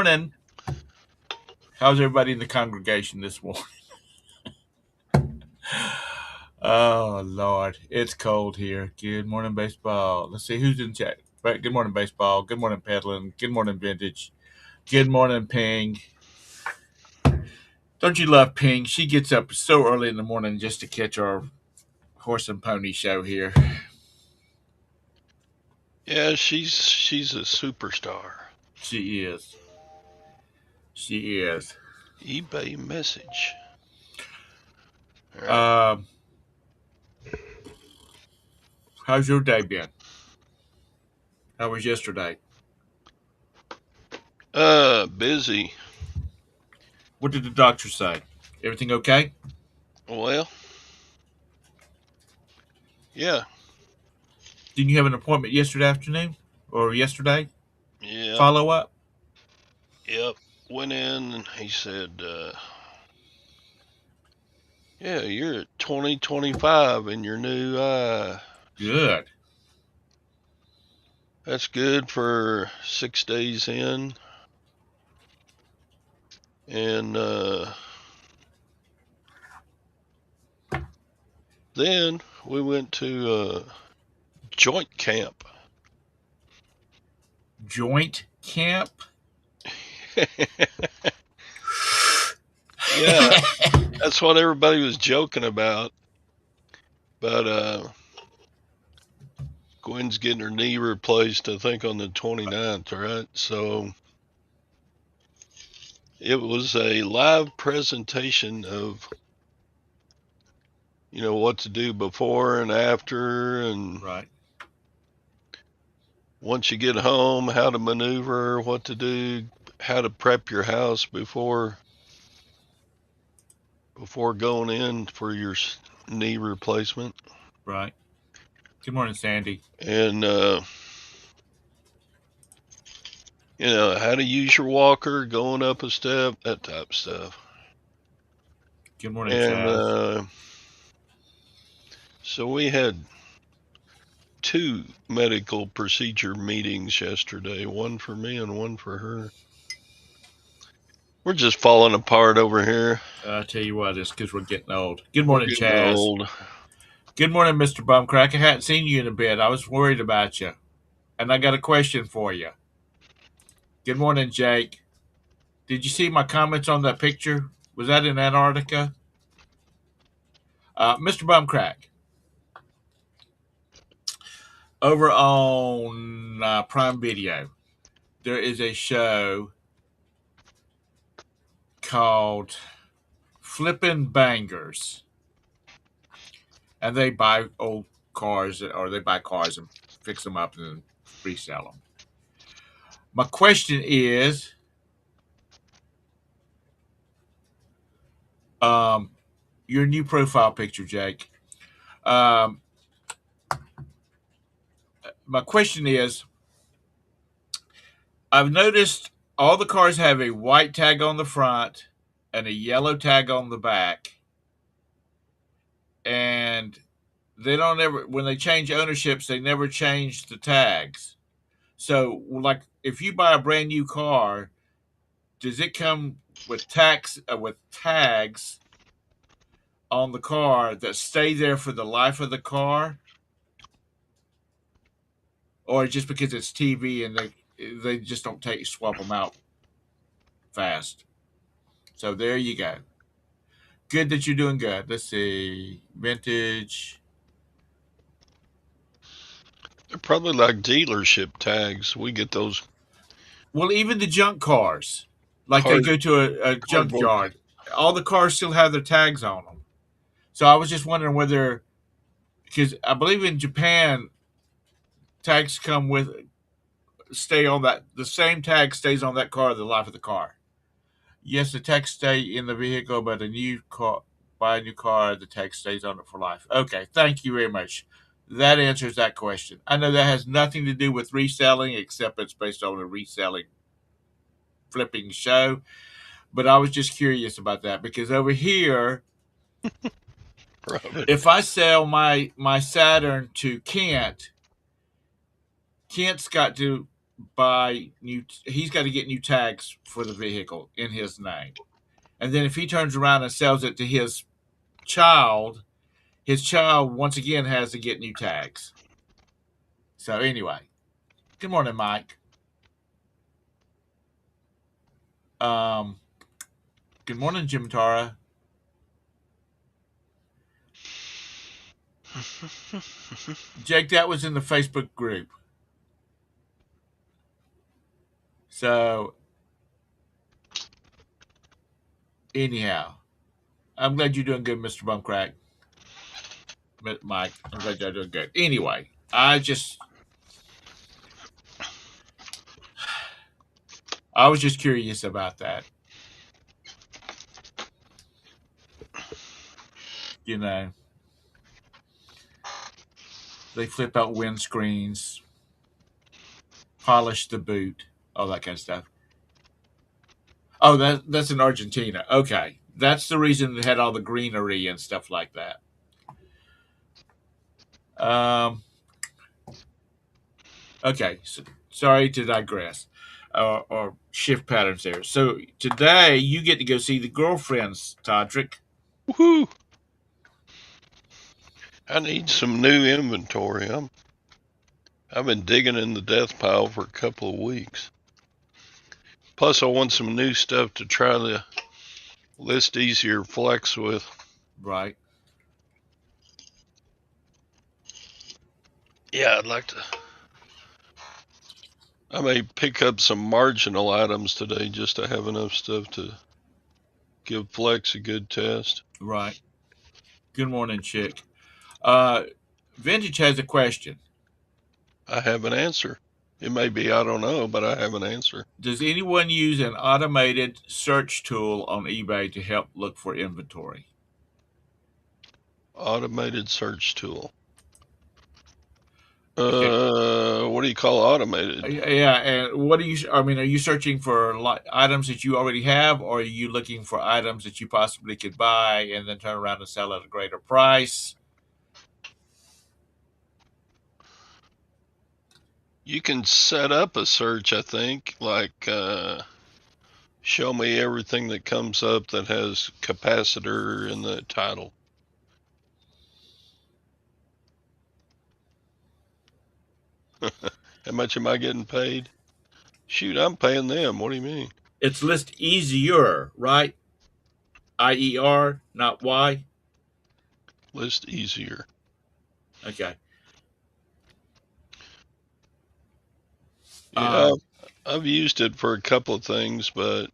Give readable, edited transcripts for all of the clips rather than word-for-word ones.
morning. How's everybody in the congregation this morning? Oh, Lord. It's cold here. Good morning, baseball. Let's see who's in chat. Right. Good morning, baseball. Good morning, peddling. Good morning, vintage. Good morning, Ping. Don't you love Ping? She gets up so early in the morning just to catch our horse and pony show here. Yeah, she's a superstar. She is. She is. eBay message. All right. How's your day been? How was yesterday? Busy. What did the doctor say? Everything okay? Well, yeah, Didn't you have an appointment yesterday afternoon or yesterday? yeah, Follow up? yep. Went in and he said, yeah, you're at 2025 in your new eye. Good. That's good for 6 days in. And then we went to joint camp. Joint camp? Yeah, that's what everybody was joking about. But Gwen's getting her knee replaced, I think, on the 29th, right? So it was a live presentation of, what to do before and after, and Right. once you get home, how to maneuver, what to do, how to prep your house before going in for your knee replacement, Right. Good morning, Sandy. and how to use your walker going up a step, that type of stuff. Good morning, And Chaz. so we had 2 medical procedure meetings yesterday, one for me and one for her. We're just falling apart over here. I tell you what, it's because we're getting old. Good We're morning, getting Chaz. old. Good morning, Mr. Bumcrack. I hadn't seen you in a bit. I was worried about you. And I got a question for you. Good morning, Jake. Did you see my comments on that picture? Was that in Antarctica? Mr. Bumcrack, over on Prime Video, there is a show called Flippin' Bangers. And they buy old cars, or they buy cars and fix them up and resell them. My question is, your new profile picture, Jake. Um, my question is, I've noticed all the cars have a white tag on the front and a yellow tag on the back, and they don't ever, when they change ownerships, they never change the tags. So, like, if you buy a brand new car, does it come with tags on the car that stay there for the life of the car, or just because it's TV and they just don't swap them out fast? So there you go. Good that you're doing good. Let's see, vintage. They're probably like dealership tags. We get those Well, even the junk cars, like they card go to a cardboard. junkyard, all the cars still have their tags on them. So I was just wondering whether, because I believe in Japan, tags come with stay on that, the same tag stays on that car the life of the car. Yes, the tag stay in the vehicle, but a new car, buy a new car, the tag stays on it for life. Okay, thank you very much. That answers that question. I know that has nothing to do with reselling, except it's based on a reselling flipping show. But I was just curious about that because over here, Robin. if I sell my Saturn to Kent, Kent's got to buy new. He's got to get new tags for the vehicle in his name, and then if he turns around and sells it to his child once again has to get new tags. So anyway, good morning, Mike. Good morning, Jim Tara. Jake, that was in the Facebook group. So anyhow, I'm glad you're doing good, Mr. Bumcrack. Mike, I'm glad you're doing good. Anyway, I was just curious about that. You know, they flip out windscreens, polish the boot, all that kind of stuff. Oh, that's in Argentina. Okay, that's the reason they had all the greenery and stuff like that. Okay, so, sorry to digress or shift patterns there. So today you get to go see the girlfriends, Todrick. Woohoo! I need some new inventory. I've been digging in the death pile for a couple of weeks. Plus, I want some new stuff to try the List Easier Flex with. Right. Yeah, I may pick up some marginal items today just to have enough stuff to give Flex a good test. Right. Good morning, Chick. Vintage has a question. I have an answer. It may be I don't know, but I have an answer. Does anyone use an automated search tool on eBay to help look for inventory? Automated search tool. Okay. What do you call automated? Yeah, and what are you searching for items that you already have, or are you looking for items that you possibly could buy and then turn around and sell at a greater price? You can set up a search, I think, like show me everything that comes up that has capacitor in the title. How much am I getting paid? Shoot, I'm paying them. What do you mean? It's List Easier, right? IER, not Y. List Easier. Okay. Yeah, I've used it for a couple of things, but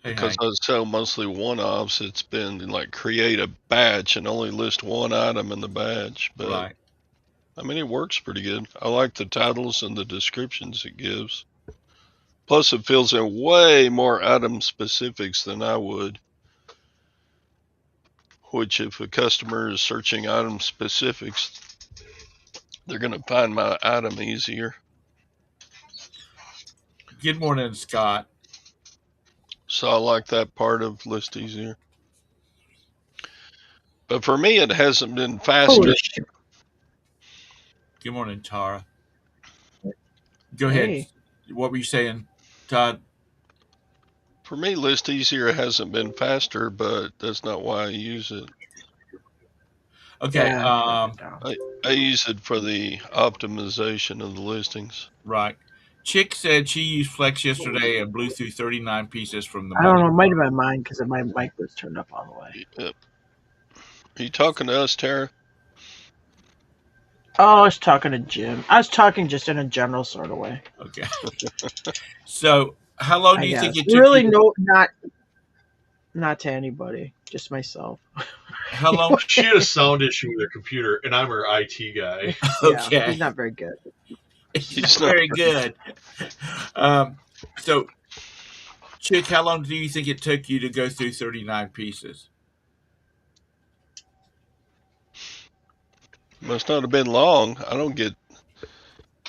because I sell mostly one-offs, it's been like create a batch and only list one item in the batch. But right. I mean, it works pretty good. I like the titles and the descriptions it gives. Plus, it fills in way more item specifics than I would. Which, if a customer is searching item specifics, they're going to find my item easier. Good morning, Scott. So I like that part of List Easier. But for me, it hasn't been faster. Good morning, Tara. Go ahead. What were you saying, Todd? For me, List Easier hasn't been faster, but that's not why I use it. Okay. Yeah, I use it for the optimization of the listings. Right. Chick said she used Flex yesterday and blew through 39 pieces from the. I don't know. It might have been mine because my mic was turned up all the way. Yep. Are you talking to us, Tara? Oh, I was talking to Jim. I was talking just in a general sort of way. Okay. So, how long do you think it took? Really, no, not to anybody, just myself. How long? She had a sound issue with her computer, and I'm her IT guy. Okay. Yeah, he's not very good. He's not very good. So, Chick, how long do you think it took you to go through 39 pieces? Must not have been long. I think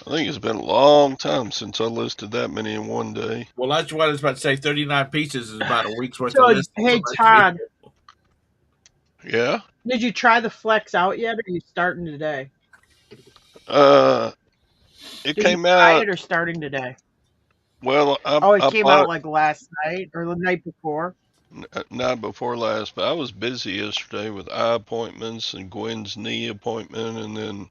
it's been a long time since I listed that many in one day. Well, that's what I was about to say. 39 pieces is about a week's worth of listing. Hey, Todd. Yeah? Did you try the Flex out yet, or are you starting today? It Did you came buy out. it or starting today? Well, Oh, it I came bought out like last night or the night before. not before last, but I was busy yesterday with eye appointments and Gwen's knee appointment, and then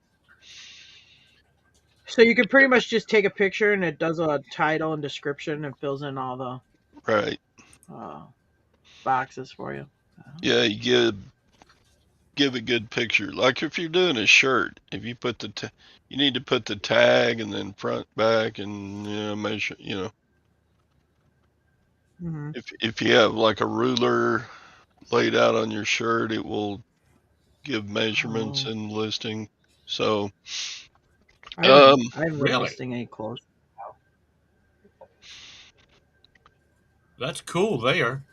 So you can pretty much just take a picture and it does a title and description and fills in all the right, uh, boxes for you. yeah, you give a good picture. Like if you're doing a shirt, if you put you need to put the tag and then front, back, and measure. Hmm. If you have like a ruler laid out on your shirt, it will give measurements Oh, and listing. So, I um, haven't been Really? listing any clothes. That's cool there.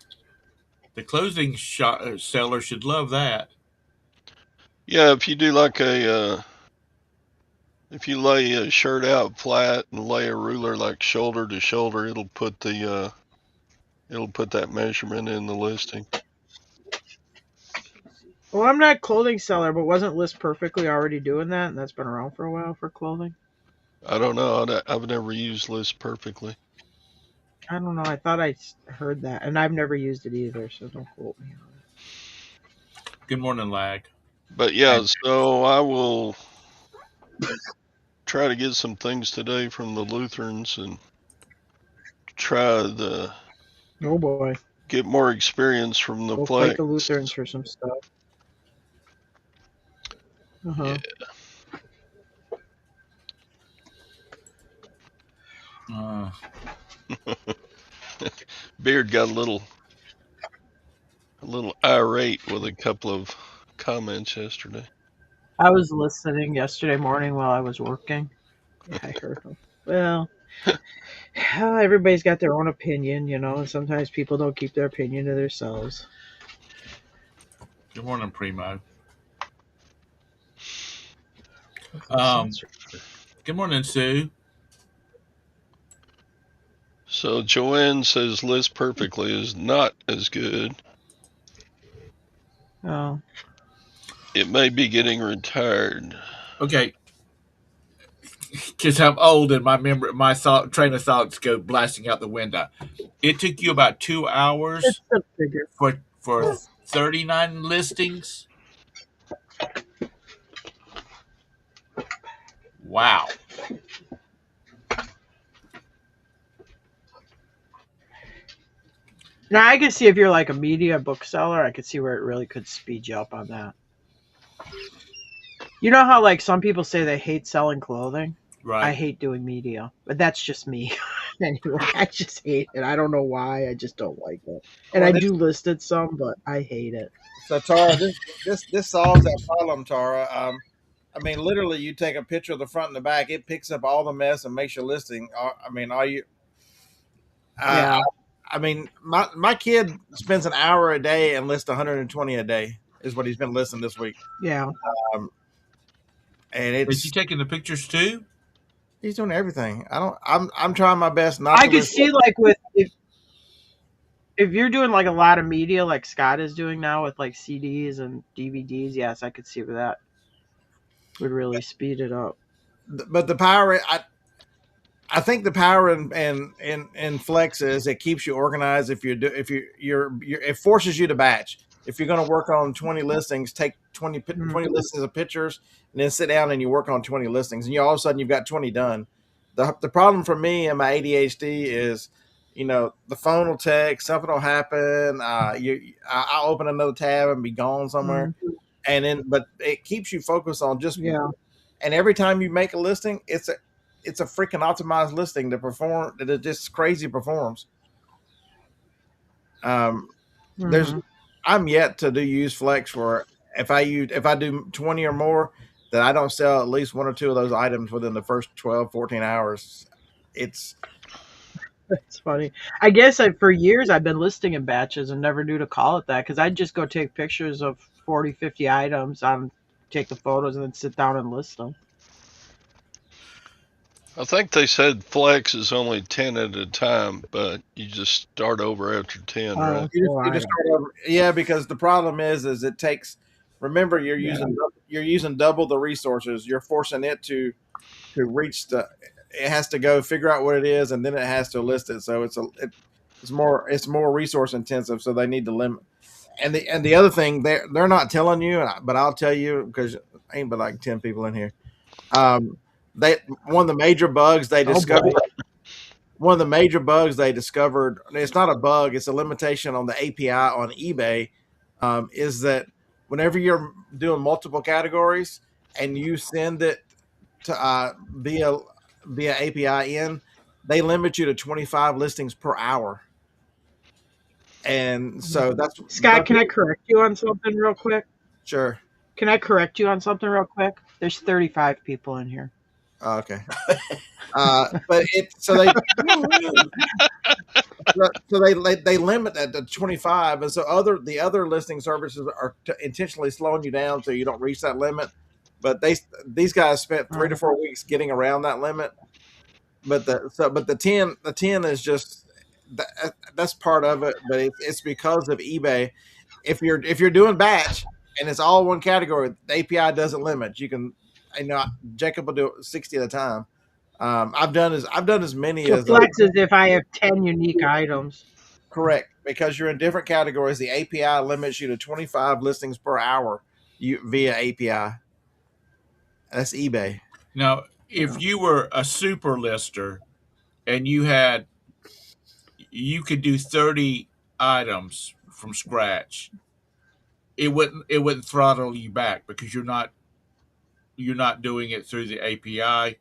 The clothing seller should love that. yeah, if you do like if you lay a shirt out flat and lay a ruler like shoulder to shoulder, it'll put that measurement in the listing. Well, I'm not a clothing seller, but wasn't List Perfectly already doing that? And that's been around for a while for clothing. I don't know. I've never used List Perfectly, I don't know. I thought I heard that, and I've never used it either, so don't quote me on Good morning, Lag. but yeah. So I will try to get some things today from the Lutherans and try it. Oh boy, get more experience from the go fight Flex. the Lutherans for some stuff. Yeah. Uh, Beard got a little irate with a couple of comments yesterday. I was listening yesterday morning while I was working. Yeah, I heard them. Well, everybody's got their own opinion, and sometimes people don't keep their opinion to themselves. good morning, Primo. Um, Good morning, Sue. So Joanne says List Perfectly is not as good. Oh, It may be getting retired. Okay, because I'm old and my train of thoughts go blasting out the window. It took you about 2 hours it's a figure. for 39 listings. Wow. Now I can see if you're like a media bookseller, I could see where it really could speed you up on that. You know how like some people say they hate selling clothing? Right. I hate doing media, but that's just me. Anyway, I just hate it. I don't know why. I just don't like it. And Well, I this- do list it some, but I hate it. So Tara, this solves that problem, Tara. I mean, literally, you take a picture of the front and the back, it picks up all the mess and makes your listing. I mean, are you? Yeah. I mean, my kid spends an hour a day and lists 120 a day is what he's been listing this week, Yeah. and Is he taking the pictures too? he's doing everything. I'm trying my best not. I to could list see like with if you're doing like a lot of media like Scott is doing now with like CDs and DVDs, yes, I could see where that would really speed it up. but the power. I think the power in Flex is it keeps you organized. If it forces you to batch. If you're going to work on 20 listings, take 20 listings of pictures, and then sit down and you work on 20 listings, and all of a sudden you've got 20 done. The problem for me and my ADHD is, the phone will text, something will happen. I'll open another tab and be gone somewhere, but it keeps you focused on just. Yeah. And every time you make a listing, it's a freaking optimized listing that it just crazy performs. I'm yet to use Flex for if I do 20 or more, that I don't sell at least one or two of those items within the first 12, 14 hours. It's funny. I guess for years I've been listing in batches and never knew to call it that because I'd just go take pictures of 40, 50 items, take the photos, and then sit down and list them. I think they said Flex is only 10 at a time, but you just start over after 10, right? You just start over. Yeah, because the problem is it takes. Remember, you're using double the resources. You're forcing it to to reach the. It has to go figure out what it is, and then it has to list it. So it's more resource intensive. So they need to limit. And the other thing, they're not telling you, but I'll tell you because ain't but like 10 people in here. They one of the major bugs they discovered. One of the major bugs they discovered. It's not a bug; it's a limitation on the API on eBay. Is that whenever you're doing multiple categories and you send it to via API in, they limit you to 25 listings per hour. And so that's Scott, can I correct you on something real quick? sure. Can I correct you on something real quick? There's 35 people in here. Okay. But they limit that to 25, and so the other listing services are intentionally slowing you down so you don't reach that limit. But these guys spent 3 to 4 weeks getting around that limit. But the 10 is just that's part of it. But it's because of eBay. If you're doing batch and it's all one category, the API doesn't limit. You can, Jacob will do 60 at a time. I've done as many as Flex is if I have 10 unique items. correct, because you're in different categories. The API limits you to 25 listings per hour via API. That's eBay. Now, if you were a super lister and you could do 30 items from scratch, it wouldn't throttle you back because you're not doing it through the API.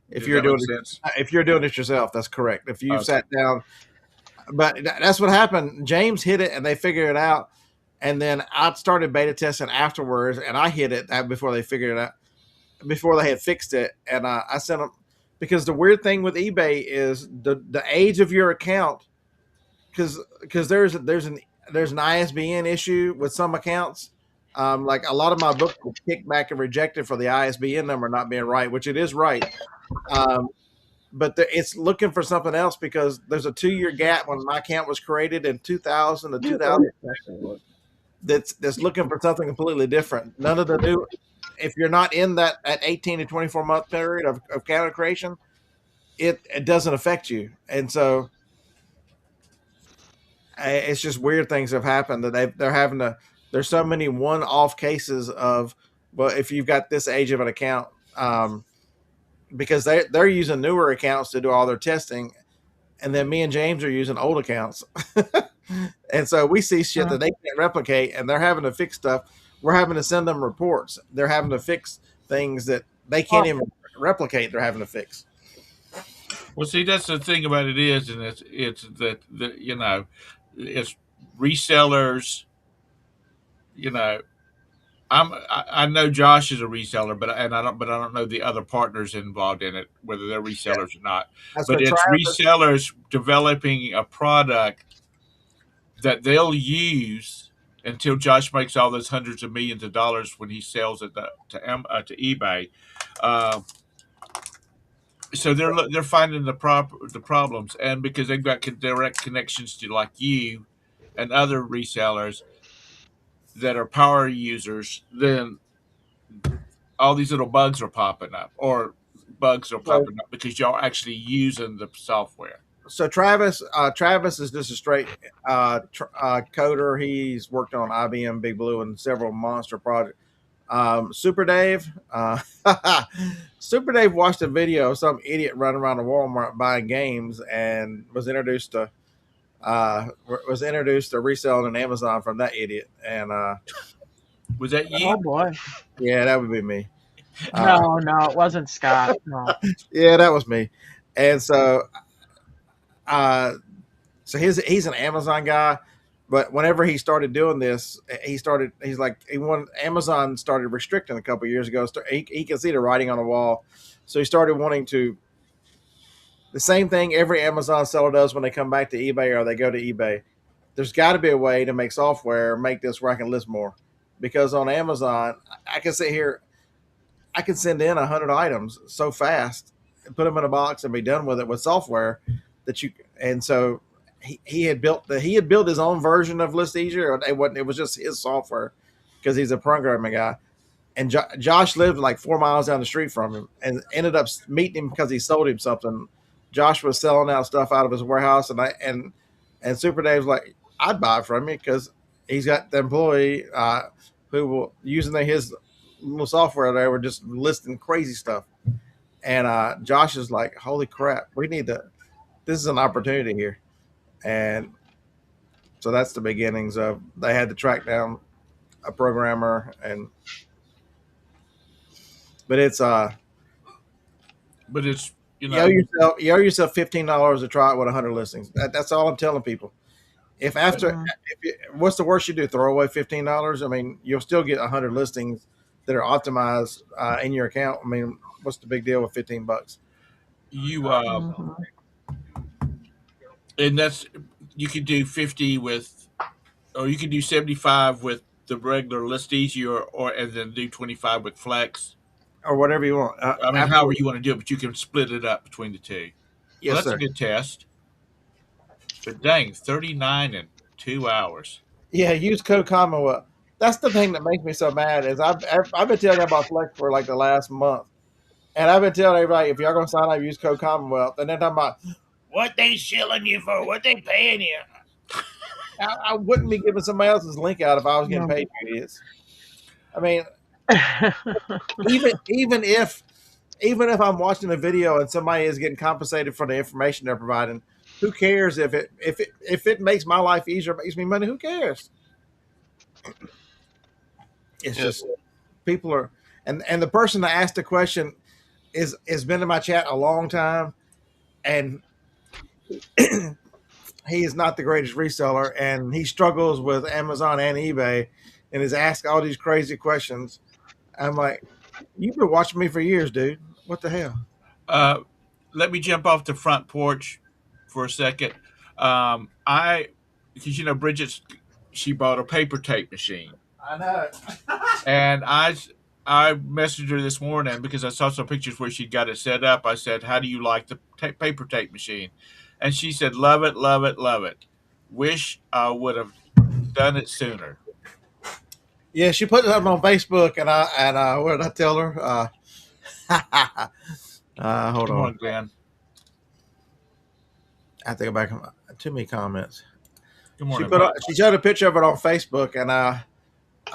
If you're doing it yourself, that's correct. If you've sat down, but that's what happened. James hit it and they figured it out, and then I started beta testing afterwards, and I hit it before they figured it out, before they had fixed it, and I sent them because the weird thing with eBay is the age of your account, because there's an ISBN issue with some accounts. Like a lot of my books were kicked back and rejected for the ISBN number not being right, which it is right. But it's looking for something else because there's a 2-year gap when my account was created in 2000 to 2000 that's looking for something completely different. None of the new, if you're not in that at 18 to 24 month period of account creation, it doesn't affect you. And so it's just weird things have happened that they're having to. There's so many one-off cases of, well, if you've got this age of an account, because they're using newer accounts to do all their testing, and then me and James are using old accounts, and so we see shit that they can't replicate, and they're having to fix stuff. We're having to send them reports. They're having to fix things that they can't even replicate. They're having to fix. Well, see, that's the thing about it is, and it's that it's resellers. I know Josh is a reseller, but I don't know the other partners involved in it, whether they're resellers or not. But it's resellers developing a product that they'll use until Josh makes all those hundreds of millions of dollars when he sells it to eBay. So they're finding the problems, and because they've got direct connections to like you and other resellers that are power users, then all these little bugs are popping up, because y'all actually using the software. So Travis is just a straight coder. He's worked on IBM Big Blue and several monster projects. Super Dave watched a video of some idiot running around the Walmart buying games and was introduced to reselling on Amazon from that idiot. And was that you? Oh boy, yeah, that would be me. No, it wasn't Scott. No. Yeah, that was me. And so he's an Amazon guy, but whenever he started doing this, Amazon started restricting a couple of years ago. He can see the writing on the wall. So he started wanting to, the same thing every Amazon seller does when they come back to eBay or they go to eBay. There's got to be a way to make software, make this where I can list more. Because on Amazon, I can sit here, I can send in 100 items so fast and put them in a box and be done with it with software and so he had built his own version of List Easier. It was just his software because he's a programming guy. and Josh lived like 4 miles down the street from him, and ended up meeting him because he sold him something. Josh was selling out stuff out of his warehouse, and Super Dave's like, I'd buy it from you because he's got the employee who will using his little software. They were just listing crazy stuff, and Josh is like, holy crap, we need to. This is an opportunity here, and so that's the beginnings of. They had to track down a programmer, but it's But it's you you know owe yourself $15 to try it with 100 listings. That's all I'm telling people. If after, Mhm. what's the worst you do? Throw away $15? I mean, you'll still get 100 listings that are optimized in your account. I mean, what's the big deal with $15? you Mhm. and that's you could do 50 with, or you could do 75 with the regular list easy, or and then do 25 with flex. Or whatever you want. I mean, however Absolutely. you want to do it, but you can split it up between the two. Well, Yes, that's a sir. good test. But dang, 39 in 2 hours. Yeah, use code Commonwealth. That's the thing that makes me so mad is I've been telling you about Flex for like the last month, and I've been telling everybody if y'all gonna sign up, use code Commonwealth, and then talking about what they shilling you for, what they paying you. I wouldn't be giving somebody else's link out if I was getting No. paid, you idiots. I mean, even if I'm watching a video and somebody is getting compensated for the information they're providing, who cares if it makes my life easier, makes me money? Who cares? It's Yeah. just people are, and the person that asked the question has been in my chat a long time, and he is not the greatest reseller, and he struggles with Amazon and eBay, and is asked all these crazy questions. I'm like, you've been watching me for years, dude. What the hell? Let me jump off the front porch for a second. Because Bridget, she bought a paper tape machine, I know. and I messaged her this morning because I saw some pictures where she got it set up. I said, "How do you like the paper tape machine?" And she said, "Love it, love it, love it. Wish I would have done it sooner." Yeah, she put it up on Facebook, and what did I tell her? Hold Come on. on, Glenn. I have to go back. Too many comments. Good morning. She showed a picture of it on Facebook, and I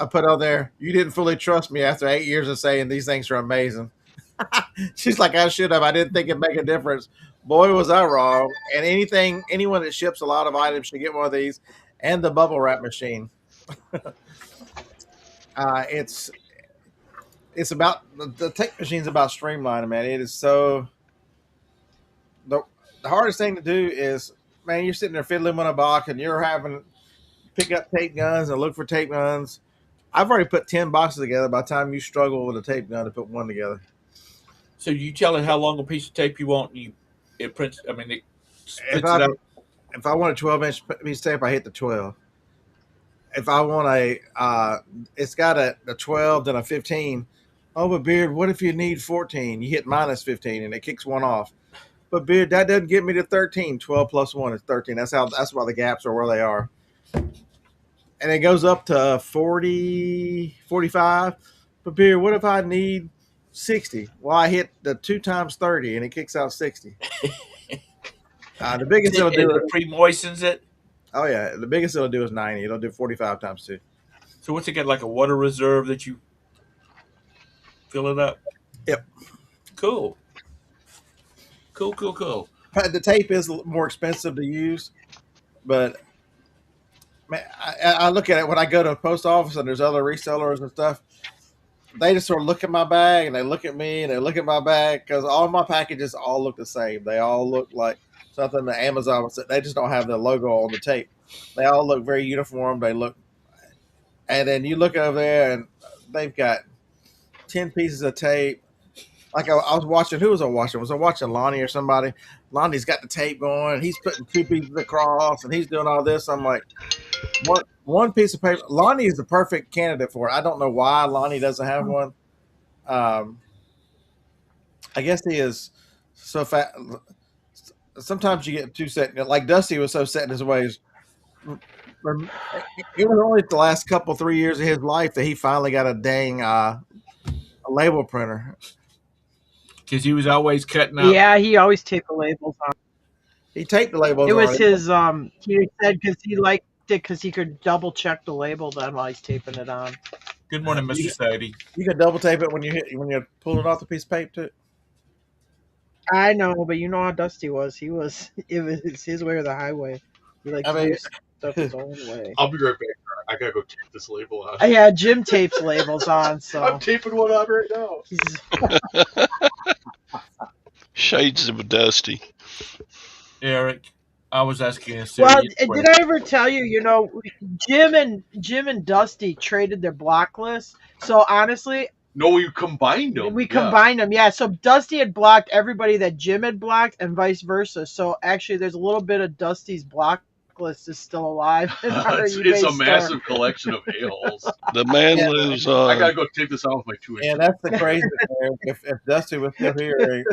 put on there, you didn't fully trust me after 8 years of saying these things are amazing. She's like, I should have. I didn't think it'd make a difference. Boy, was I wrong. And anyone that ships a lot of items should get one of these, and the bubble wrap machine. It's about the tape machine's about streamlining, man. It is so. The hardest thing to do is, man, you're sitting there fiddling with a box, and you're having pick up tape guns and look for tape guns. I've already put 10 boxes together by the time you struggle with a tape gun to put one together. So you tell it how long a piece of tape you want, and it prints. I mean, it If splits it up. I want a 12-inch piece of tape, I hit the 12. If I want it's got a 12 then a 15. Oh, but Beard, what if you need 14? You hit minus 15 and it kicks one off. But Beard, that doesn't get me to 13. 12 plus 1 is 13. That's why the gaps are where they are. And it goes up to 40, 45. But Beard, what if I need 60? Well, I hit the 2 times 30 and it kicks out 60. The biggest it'll do It pre-moistens it. Oh yeah, the biggest it'll do is 90. It'll do 45 times 2. So what's it got, like a water reserve that you fill it up? Yep. Cool. The tape is more expensive to use, but man, I look at it when I go to a post office and there's other resellers and stuff. They just sort of look at my bag and they look at me and they look at my bag because all my packages all look the same. They all look like something that Amazon would say. They just don't have the logo on the tape. They all look very uniform. And then you look over there and they've got 10 pieces of tape. Like I was watching, who was I watching? Was I watching Lonnie or somebody? Lonnie's got the tape going. He's putting 2 pieces across and he's doing all this. I'm like, one piece of paper. Lonnie is the perfect candidate for it. I don't know why Lonnie doesn't have one. I guess he is so fat. Sometimes you get too set. Like Dusty was so set in his ways. It was only the last 3 years of his life that he finally got a dang a label printer. Because he was always cutting out. Yeah, he always taped the labels on. He taped the labels. It was on it. his. He said because he liked it because he could double check the label then while he's taping it on. Good morning, Mr. Sadie. You can double tape it when you pull it off the piece of paper too. I know, but you know how Dusty was. It was his way or the highway. He liked to do stuff his own way. I'll be right back. I gotta go tape this label on. Yeah, Jim tapes labels on, so I'm taping one on right now. Shades of Dusty. Eric, I was asking a well, serious did question. I ever tell you? You know, Jim and Dusty traded their block lists. So honestly, No, we combined them. we combined them. Yeah. So Dusty had blocked everybody that Jim had blocked, and vice versa. So actually, there's a little bit of Dusty's block list is still alive. In our It's eBay a store. massive collection of a-holes. The man Yeah. lives I on. gotta go tape this on with my 2 inch. Yeah, that's the crazy thing. If Dusty was still here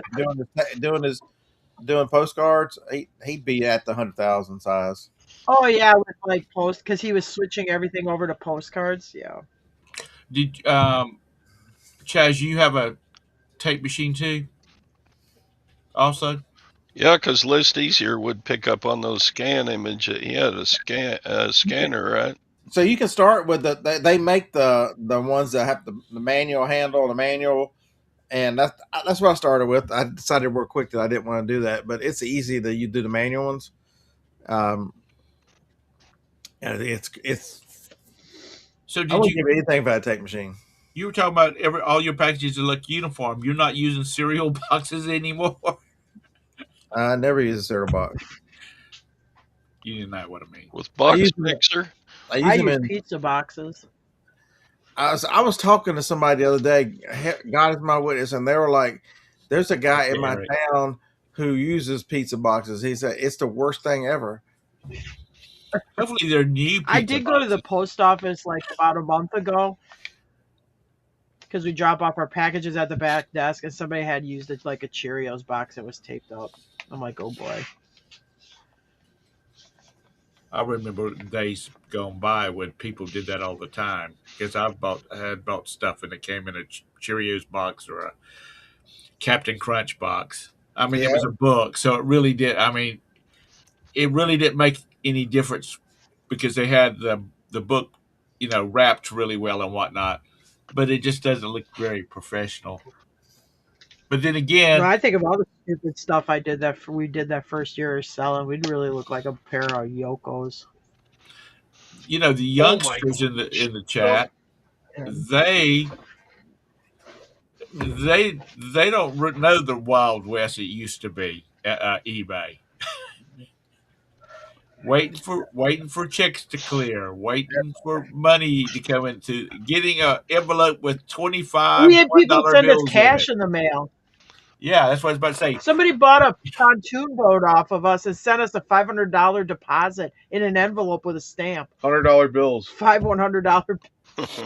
doing postcards, he'd be at the 100,000 size. Oh yeah, with like post because he was switching everything over to postcards. Yeah. Did Chaz, you have a tape machine too? Also, Yeah, because List Easier would pick up on those scan images. He had a scanner, right? So you can start with they make the ones that have the manual handle, the manual, and that's what I started with. I decided real quick that I didn't want to do that, but it's easy that you do the manual ones. And it's. so I did wouldn't you? give anything for that tape machine. You were talking about all your packages that look uniform. You're not using cereal boxes anymore. I never use a cereal box. You didn't know what I mean. With Box use- Mixer. I use I them use in. pizza boxes. I was talking to somebody the other day. God is my witness, and they were like, "There's a guy in my Eric. town who uses pizza boxes." He said it's the worst thing ever. Hopefully, they're new. I pizza did go to the boxes. post office like about a month ago because we drop off our packages at the back desk, and somebody had used it like a Cheerios box that was taped up. I'm like, oh boy. I remember days gone by when people did that all the time because I had bought stuff and it came in a Cheerios box or a Captain Crunch box. I mean, it was a book, so it really did. I mean, it really didn't make any difference because they had the book, wrapped really well and whatnot. But it just doesn't look very professional. But then again, No, I think of all the stupid stuff we did that first year of selling. We'd really look like a pair of Yokos. the youngsters in the chat, they don't know the Wild West it used to be at eBay. waiting for checks to clear, waiting for money to come into, getting an envelope with 25 We had people $1 send us bills cash in it. in the mail. Yeah, that's what I was about to say. Somebody bought a pontoon boat off of us and sent us a $500 deposit in an envelope with a stamp. $100 bills. $5 $100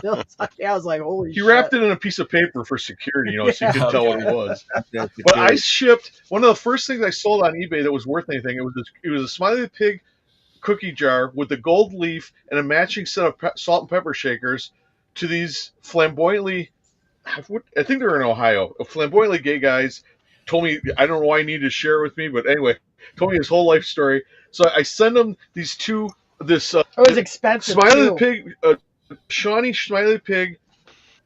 bills. I was like, holy He shit. wrapped it in a piece of paper for security, so you couldn't tell what it was. That's But I security. shipped one of the first things I sold on eBay that was worth anything. It was a Smiley the Pig cookie jar with the gold leaf and a matching set of salt and pepper shakers to these flamboyantly, I think they're in Ohio, flamboyantly gay guys. Told me, I don't know why he needed to share it with me, but anyway, told me his whole life story. So I send him this It was expensive. Smiley the too. Pig, Shawnee Smiley the Pig.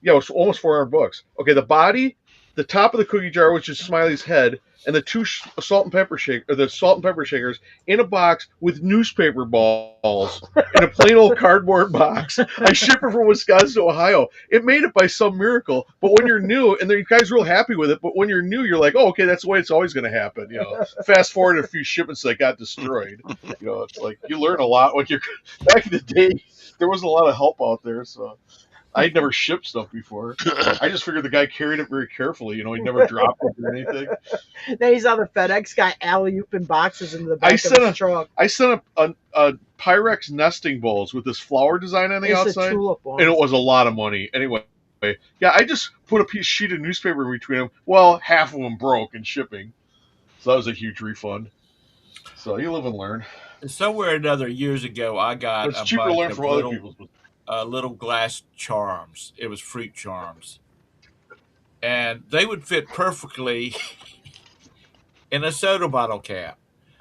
Yeah, it was almost $400. Okay, the body, the top of the cookie jar, which is Smiley's head, and the two salt and pepper shakers in a box with newspaper balls in a plain old cardboard box. I ship it from Wisconsin to Ohio. It made it by some miracle, but when you're new, and the guy's real happy with it, but when you're new, you're like, oh, okay, that's the way it's always going to happen. Fast forward a few shipments that got destroyed. It's like you learn a lot when you're back in the day. There wasn't a lot of help out there, so. I'd never shipped stuff before. I just figured the guy carried it very carefully. He never dropped it or anything. Then he saw the FedEx guy alley-ooping boxes into the back of his truck. I sent a Pyrex nesting bowls with this flower design on the It's outside, a tulip one. and it was a lot of money. Anyway, yeah, I just put a sheet of newspaper in between them. Well, half of them broke in shipping, so that was a huge refund. So you live and learn. Somewhere or another years ago, I got It's a cheaper to bunch learn of from other people's. little glass charms. It was fruit charms. and they would fit perfectly in a soda bottle cap.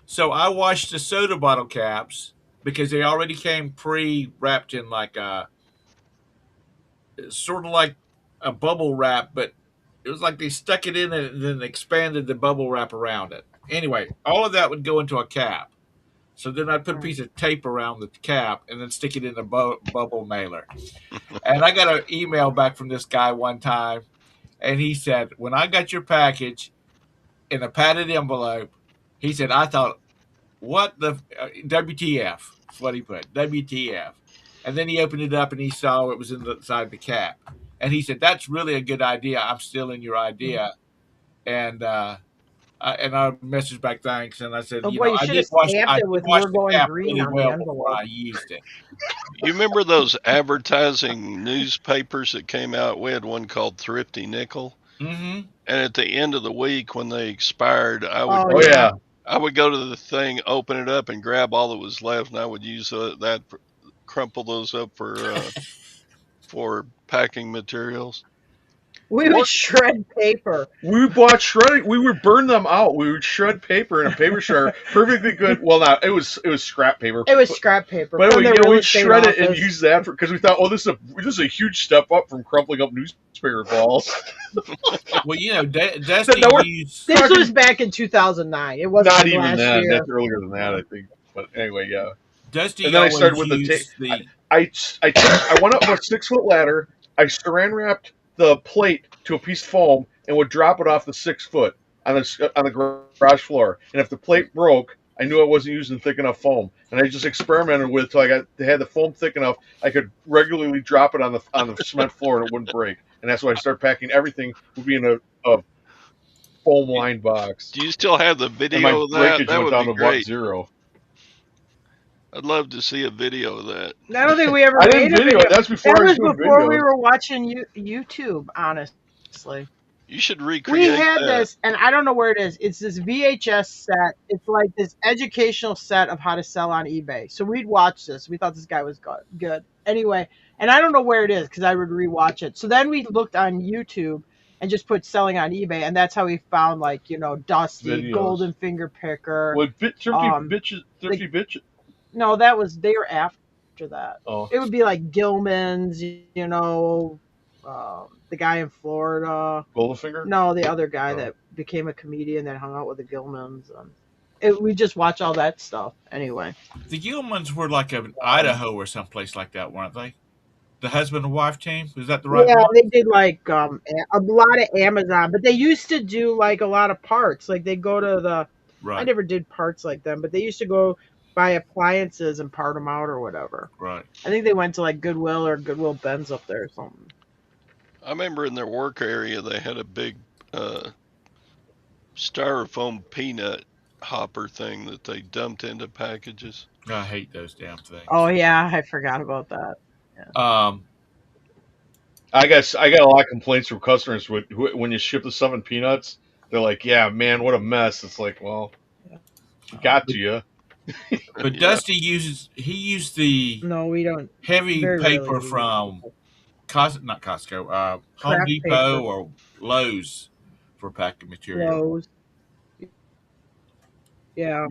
So I washed the soda bottle caps because they already came pre-wrapped in like a sort of like a bubble wrap, but it was like they stuck it in and then expanded the bubble wrap around it. Anyway, all of that would go into a cap. So then I'd put a piece of tape around the cap and then stick it in a bubble mailer. And I got an email back from this guy one time, and he said, when I got your package in a padded envelope, he said, I thought, what the WTF? That's what he put, WTF. And then he opened it up and he saw it was inside the cap. And he said, that's really a good idea. I'm stealing your idea. And I messaged back thanks, and I said, Oh you boy, know, you I should did have wash, stamped I it did with wash "We're the going cap green" really on the well before envelope. I used it. You remember those advertising newspapers that came out? We had one called Thrifty Nickel. Mm-hmm. And at the end of the week, when they expired, I would Oh, Oh yeah. I would go to the thing, open it up, and grab all that was left, and I would use that, crumple those up for packing materials. We would shred paper. We bought shredding. We would burn them out. We would shred paper in a paper shredder, perfectly good. Well, not it was scrap paper. It was scrap paper. But from anyway, the real we'd estate shred it and office. use that because we thought, oh, this is a huge step up from crumpling up newspaper balls. Well, you know, Dusty No, we're- used. This was back in 2009. It wasn't Not like even last that. year. That's earlier than that, I think. But anyway, yeah. Dusty And then I always started with the used the. I went up a 6-foot ladder. I saran wrapped the plate to a piece of foam and would drop it off the 6 foot on the garage floor. And if the plate broke, I knew I wasn't using thick enough foam. And I just experimented with it till I had the foam thick enough I could regularly drop it on the cement floor and it wouldn't break. And that's why I started packing everything would be in a foam lined box. Do you still have the And my video of that? breakage That went would down be to about great. 0. I'd love to see a video of that. I don't think we ever I made didn't a video video. it. That's before That I was was doing before we videos. were watching YouTube, honestly. You should We recreate had that. this, and I don't know where it is. It's this VHS set. It's like this educational set of how to sell on eBay. So we'd watch this. We thought this guy was good. Anyway, and I don't know where it is because I would rewatch it. So then we looked on YouTube and just put selling on eBay, and that's how we found, like, you know, Dusty, Videos. Golden Finger Picker. Well, thrifty like- bitches. No, they were after that. Oh, It would be like Gilman's, you know, the guy in Florida. Goldenfinger. No, the other guy Oh. that became a comedian that hung out with the Gilmans. We just watch all that stuff anyway. The Gilmans were like in Idaho or someplace like that, weren't they? The husband and wife team? Is that the right Yeah, one? they did like a lot of Amazon, but they used to do like a lot of parts. Like they go to I Right, never did parts like them, but they used to go buy appliances and part them out or whatever. right. I think they went to like Goodwill or Goodwill Ben's up there or something. I remember in their work area they had a big styrofoam peanut hopper thing that they dumped into packages. I hate those damn things. Oh yeah, I forgot about that. I got a lot of complaints from customers when you ship the stuff in peanuts. They're like, "Yeah, man, what a mess." It's like, well, it got to you. But Yeah. Dusty used the No, we don't. heavy Very rarely paper do we. from Not Costco, Home Craft Depot paper. or Lowe's for packing material. Lowe's. Yeah.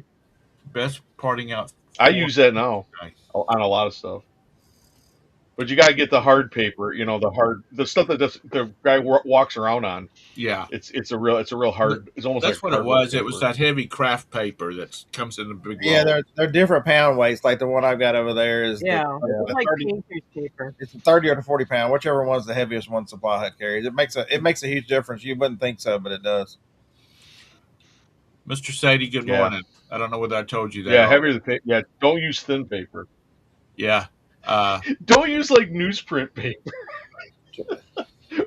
Best parting out. I use that now Okay. on a lot of stuff. But you got to get the hard paper, you know, the stuff that the guy walks around on. Yeah, It's a real hard. It's almost that's like what it cardboard was. It was paper. that heavy craft paper that comes in a big Yeah, roll. they're different pound weights. Like the one I've got over there is Yeah. the It's like 30, painter's paper. it's a 30 or the 40 pound, whichever one's the heaviest one Supply Hut carries. It makes a huge difference. You wouldn't think so, but it does. Mr. Sadie, good Yeah. morning. I don't know whether I told you that. Yeah, heavier the paper. Yeah, don't use thin paper. Yeah. Don't use like newsprint paper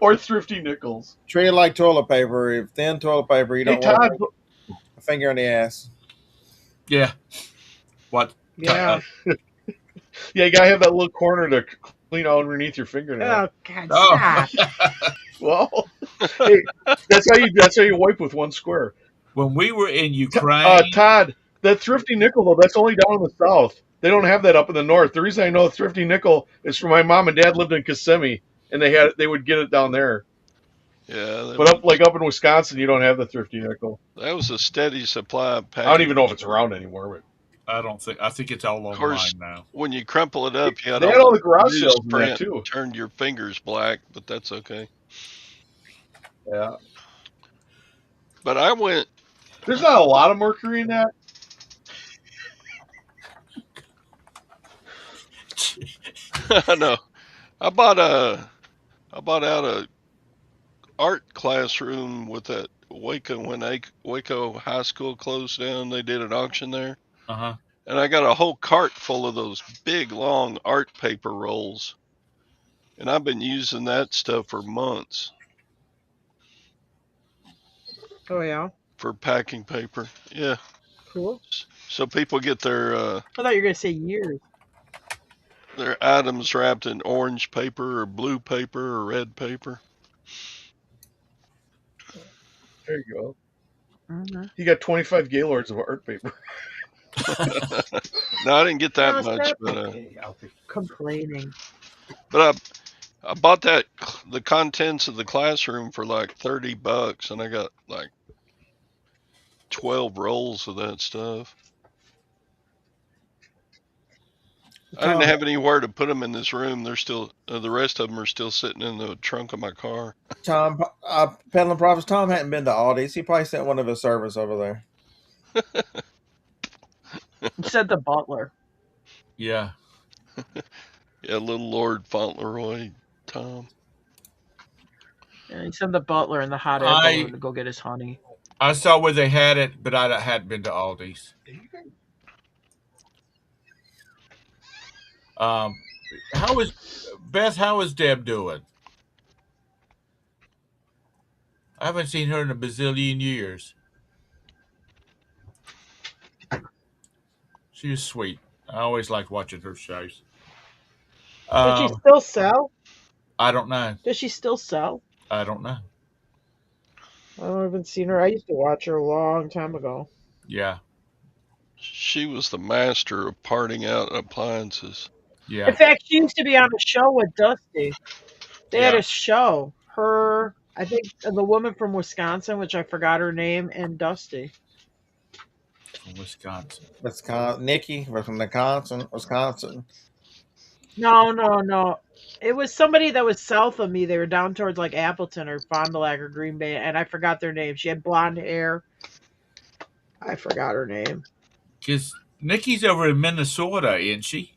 or thrifty nickels. Treat it like toilet paper. If thin toilet paper, you Hey don't Todd, want a finger in the ass. Yeah. What? Yeah. yeah, you gotta have that little corner to clean out underneath your fingernail. Oh God, Oh. stop. Well, hey, that's how you wipe with one square. When we were in Ukraine, Todd, that thrifty nickel though, that's only down in the south. They don't have that up in the north. The reason I know thrifty nickel is from my mom and dad lived in Kissimmee, and they would get it down there. Yeah, But up in Wisconsin, you don't have the thrifty nickel. that was a steady supply of I don't package. even know if it's around anymore. I think it's all Of course, online now. when you crumple it up, you But had they all had all the the garage sales in that newsprint too. turned your fingers black, but that's okay. Yeah. But I went. There's not a lot of mercury in that. I know. I bought out a art classroom with that Waco when Waco High School closed down. They did an auction there, Uh-huh. and I got a whole cart full of those big long art paper rolls, and I've been using that stuff for months Oh yeah, for packing paper. Yeah, cool. so people get I thought you were gonna say years. their items wrapped in orange paper or blue paper or red paper. There you go. Mm-hmm. You got 25 Gaylords of art paper. No, I didn't get that No, much, stop but complaining. I bought the contents of the classroom for like $30, and I got like 12 rolls of that stuff. I didn't Tom, have anywhere to put them in this room. They're still the rest of them are still sitting in the trunk of my car. Tom, Peddling Profits. Tom hadn't been to Aldi's. He probably sent one of his servants over there. You said the butler. Yeah. Yeah, little Lord Fauntleroy, Tom. Yeah, he sent the butler in the hot air balloon to go get his honey. I saw where they had it, but I hadn't been to Aldi's. How is Deb doing? I haven't seen her in a bazillion years. She is sweet. I always like watching her shows. Does she still sell? I don't know. Does she still sell? I don't know. I haven't seen her. I used to watch her a long time ago. Yeah. She was the master of parting out appliances. Yeah. In fact, she used to be on a show with Dusty. They had Yeah. a show. Her, I think, the woman from Wisconsin, which I forgot her name, and Dusty. From Wisconsin. Nikki from Wisconsin. No. It was somebody that was south of me. They were down towards like Appleton or Fond du Lac or Green Bay, and I forgot their name. She had blonde hair. I forgot her name. Because Nikki's over in Minnesota, isn't she?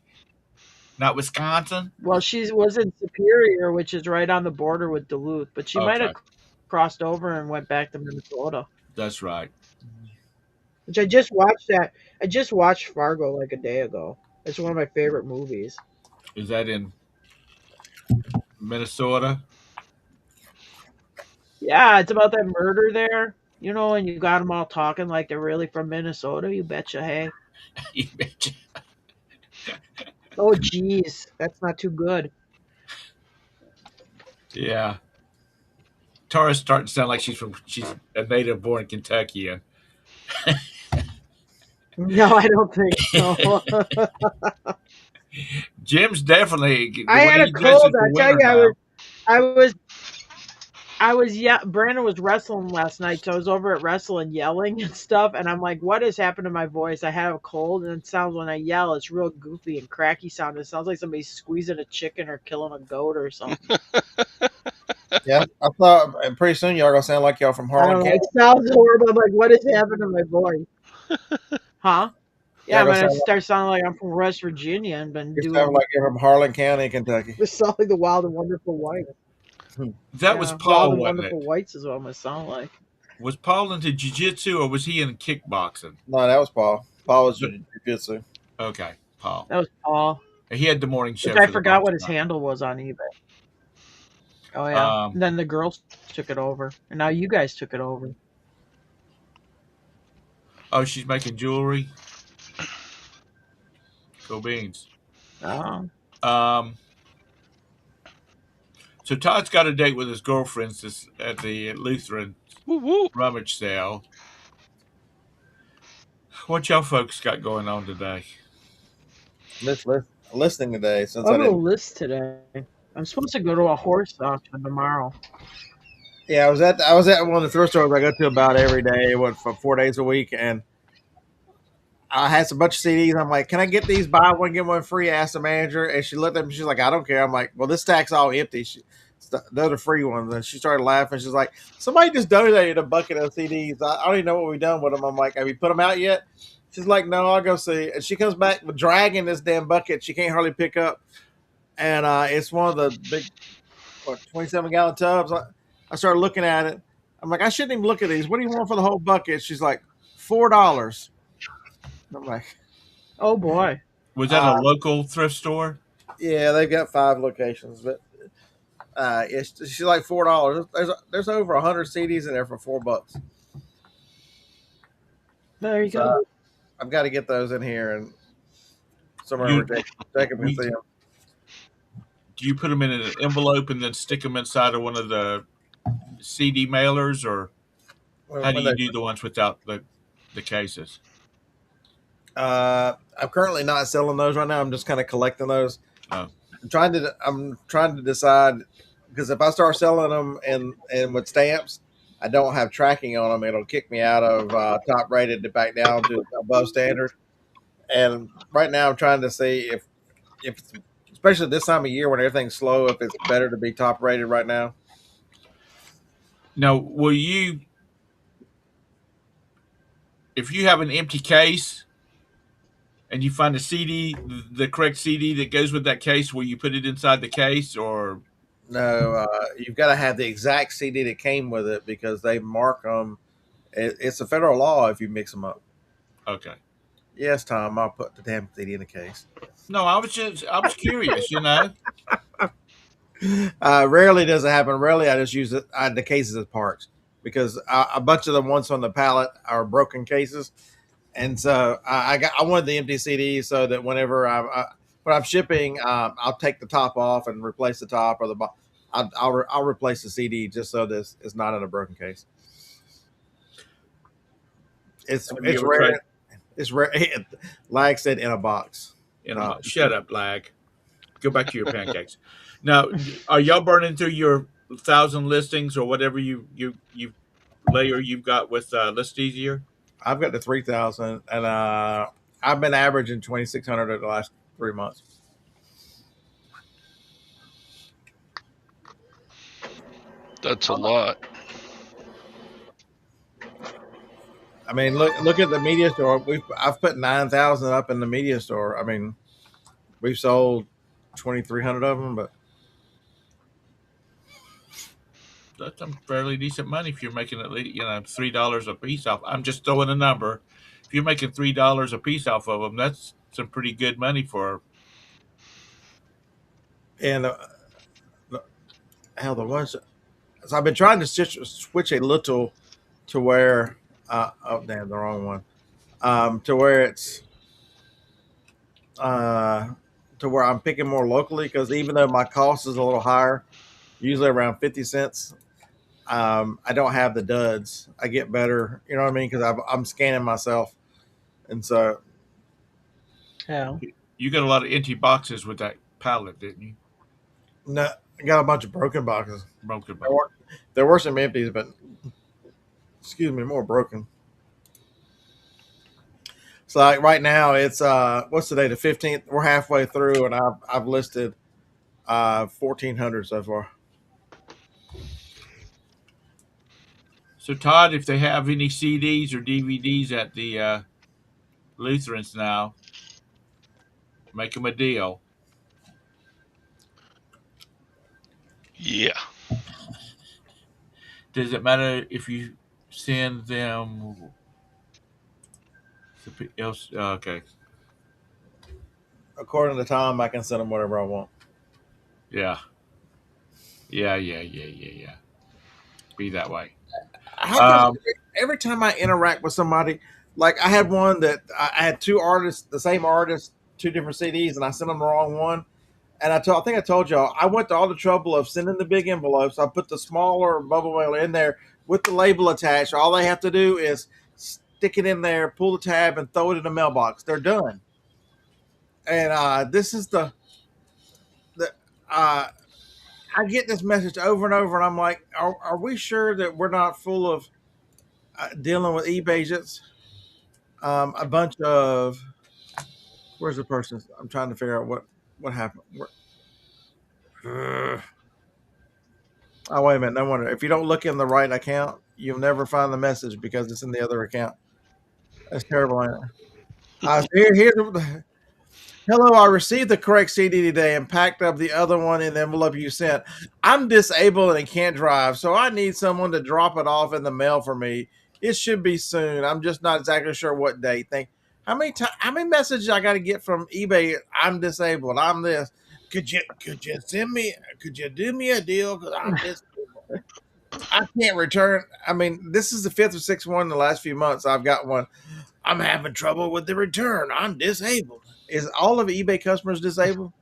Not Wisconsin? Well, she was in Superior, which is right on the border with Duluth, but she might have crossed over and went back to Minnesota. That's right. Which I just watched that. I just watched Fargo like a day ago. It's one of my favorite movies. Is that in Minnesota? Yeah, it's about that murder there. You know, and you got them all talking like they're really from Minnesota. You betcha, hey. You betcha. Oh, geez, that's not too good. Yeah. Tara's starting to sound like she's a native born Kentuckian. No, I don't think so. Jim's definitely. I had a cold. I tell you, I was Brandon was wrestling last night, so I was over at wrestling yelling and stuff, and I'm like, what has happened to my voice? I have a cold, and it sounds when I yell, it's real goofy and cracky sound. It sounds like somebody's squeezing a chicken or killing a goat or something. Yeah, I thought pretty soon y'all gonna sound like y'all from Harlan County. It sounds horrible. I'm like, what has happened to my voice? Huh? Yeah, I'm gonna start sounding like I'm from West Virginia and been doing. Sound like you're from Harlan County, Kentucky. It sounds like the Wild and Wonderful Whites. That was Paul. Wild and Wonderful Whites is what I'm gonna sound like. Was Paul into jiu-jitsu or was he in kickboxing? No, that was Paul. Paul was jiu-jitsu. Okay, Paul. That was Paul. He had the morning show. Which I forgot what his handle was on eBay. Oh yeah. And then the girls took it over, and now you guys took it over. Oh, she's making jewelry. Go beans. Oh. So Todd's got a date with his girlfriends at the Lutheran rummage sale. What y'all folks got going on today? Listening today. Since I'm gonna list today. I'm supposed to go to a horse auction tomorrow. Yeah, I was at one of the thrift stores I go to about every day, for 4 days a week, and I had a bunch of CDs. I'm like, can I get these? Buy one get one free. I asked the manager, and she looked at me. She's like, I don't care. I'm like, well, this stack's all empty. They're the free ones, and she started laughing. She's like, somebody just donated a bucket of CDs. I don't even know what we done with them. I'm like, have you put them out yet? She's like, no, I'll go see. And she comes back with dragging this damn bucket. She can't hardly pick up, and it's one of the big 27-gallon tubs. I started looking at it. I'm like, I shouldn't even look at these. What do you want for the whole bucket? She's like, $4. I'm like, Oh boy. Was that a local thrift store? yeah, they've got 5 locations, but she's like $4. There's over 100 CDs in there for $4. There you So go. I've got to get those in here and somewhere where Jacob can see them. Do you put them in an envelope and then stick them inside of one of the CD mailers, or how do you do the ones without the cases? I'm currently not selling those right now. I'm just kind of collecting those. Oh. I'm trying to decide, because if I start selling them and with stamps, I don't have tracking on them. It'll kick me out of top rated to back down to above standard. And right now I'm trying to see if it's, especially this time of year when everything's slow, if it's better to be top rated right now. Now, if you have an empty case and you find a CD, the correct CD that goes with that case, will you put it inside the case, or? No, you've got to have the exact CD that came with it, because they mark them. It's a federal law if you mix them up. Okay. Yes, Tom, I'll put the damn CD in the case. No, I was curious, Rarely does it happen. Rarely I just use the cases as parts, because a bunch of the ones on the pallet are broken cases, and so I wanted the empty CD so that whenever when I'm shipping, I'll take the top off and replace the top, or I'll replace the CD just so this is not in a broken case. It's rare. It's rare. Lag said in a box. Shut up, Lag. Go back to your pancakes. Now, are y'all burning through your 1,000 listings or whatever you layer you've got with List Easier? I've got the 3,000, and I've been averaging 2,600 over the last 3 months. That's a lot. I mean, look at the media store. I've put 9,000 up in the media store. I mean, we've sold 2,300 of them, but that's some fairly decent money if you're making at least $3 a piece off. I'm just throwing a number. If you're making $3 a piece off of them, that's some pretty good money for. And hell, the ones. So I've been trying to switch a little to where. Oh damn, the wrong one. To where it's. To where I'm picking more locally, because even though my cost is a little higher, usually around 50 cents, I don't have the duds. I get better, you know what I mean? Because I'm scanning myself, and so. Yeah. You got a lot of empty boxes with that pallet, didn't you? No, I got a bunch of broken boxes. Broken boxes. There were some empties, but excuse me, more broken. So like right now, it's what's today? The 15th. We're halfway through, and I've listed 1,400 so far. So Todd, if they have any CDs or DVDs at the Lutherans now, make them a deal. Yeah. Does it matter if you send them? Okay. According to Tom, I can send them whatever I want. Yeah. Yeah. Be that way. Every time I interact with somebody, like I had one that I had 2 artists, the same artist, 2 different CDs, and I sent them the wrong one. And I think I told y'all, I went to all the trouble of sending the big envelopes. I put the smaller bubble mailer in there with the label attached. All they have to do is stick it in there, pull the tab, and throw it in the mailbox. They're done. And this is I I get this message over and over, and I'm like, are we sure that we're not full of dealing with eBay agents? A bunch of where's the person? I'm trying to figure out what happened. Oh, wait a minute. No wonder. If you don't look in the right account, you'll never find the message because it's in the other account. That's terrible. Here's hello. I received the correct CD today and packed up the other one in the envelope you sent. I'm disabled and can't drive, so I need someone to drop it off in the mail for me. It should be soon. I'm just not exactly sure what date. How many messages I got to get from eBay? I'm disabled. I'm this. Could you send me? Could you do me a deal? Because I'm disabled. I can't return. I mean, this is the 5th or 6th one in the last few months. I've got one. I'm having trouble with the return. I'm disabled. Is all of eBay customers disabled?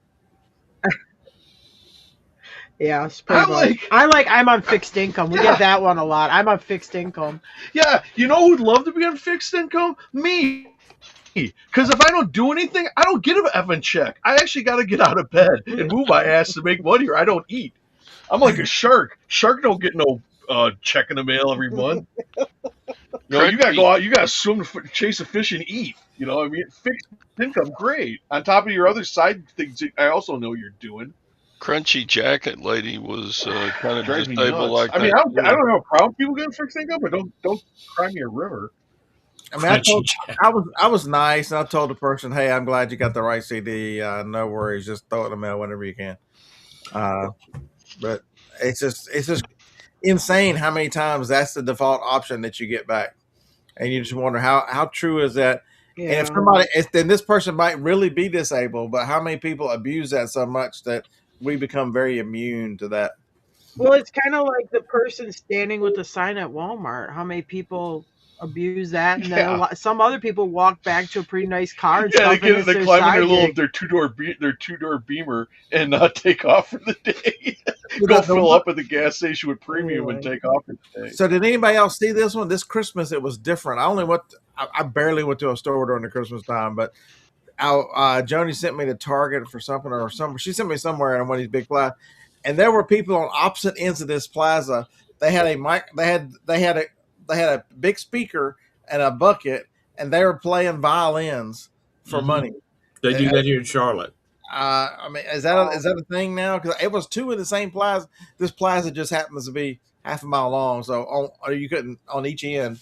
Yeah, it's pretty much. I'm on fixed income. We get that one a lot. I'm on fixed income. Yeah, you know who'd love to be on fixed income? Me. Because if I don't do anything, I don't get an effing check. I actually got to get out of bed and move my ass to make money, or I don't eat. I'm like a shark. Shark don't get no check in the mail every month. No, you gotta go out. You gotta swim, chase a fish, and eat. You know, I mean, fixed income, great. On top of your other side things, I also know you're doing. Crunchy Jacket Lady was kind of Drives me disabled nuts. like I mean, that. I don't have a problem with people getting fixed income, but don't cry me a river. I mean, I was nice, and I told the person, "Hey, I'm glad you got the right CD. No worries, just throw it in the mail whenever you can." But it's just insane how many times that's the default option that you get back, and you just wonder how true is that. Yeah. And then this person might really be disabled, but how many people abuse that so much that we become very immune to that? Well, it's kind of like the person standing with the sign at Walmart. How many people abuse that, and then some other people walk back to a pretty nice car and stuff. They climb in their two-door Beamer and take off for the day. Go fill up at the gas station with premium and take off for the day. So did anybody else see this one? This Christmas it was different. I barely went to a store during the Christmas time, but Joni sent me to Target for something or something. She sent me somewhere in one of these big plazas, and there were people on opposite ends of this plaza. They had a mic. They had a big speaker and a bucket, and they were playing violins for money. They do that here in Charlotte. I mean, is that a thing now? Because it was two in the same plaza. This plaza just happens to be half a mile long, so you couldn't on each end.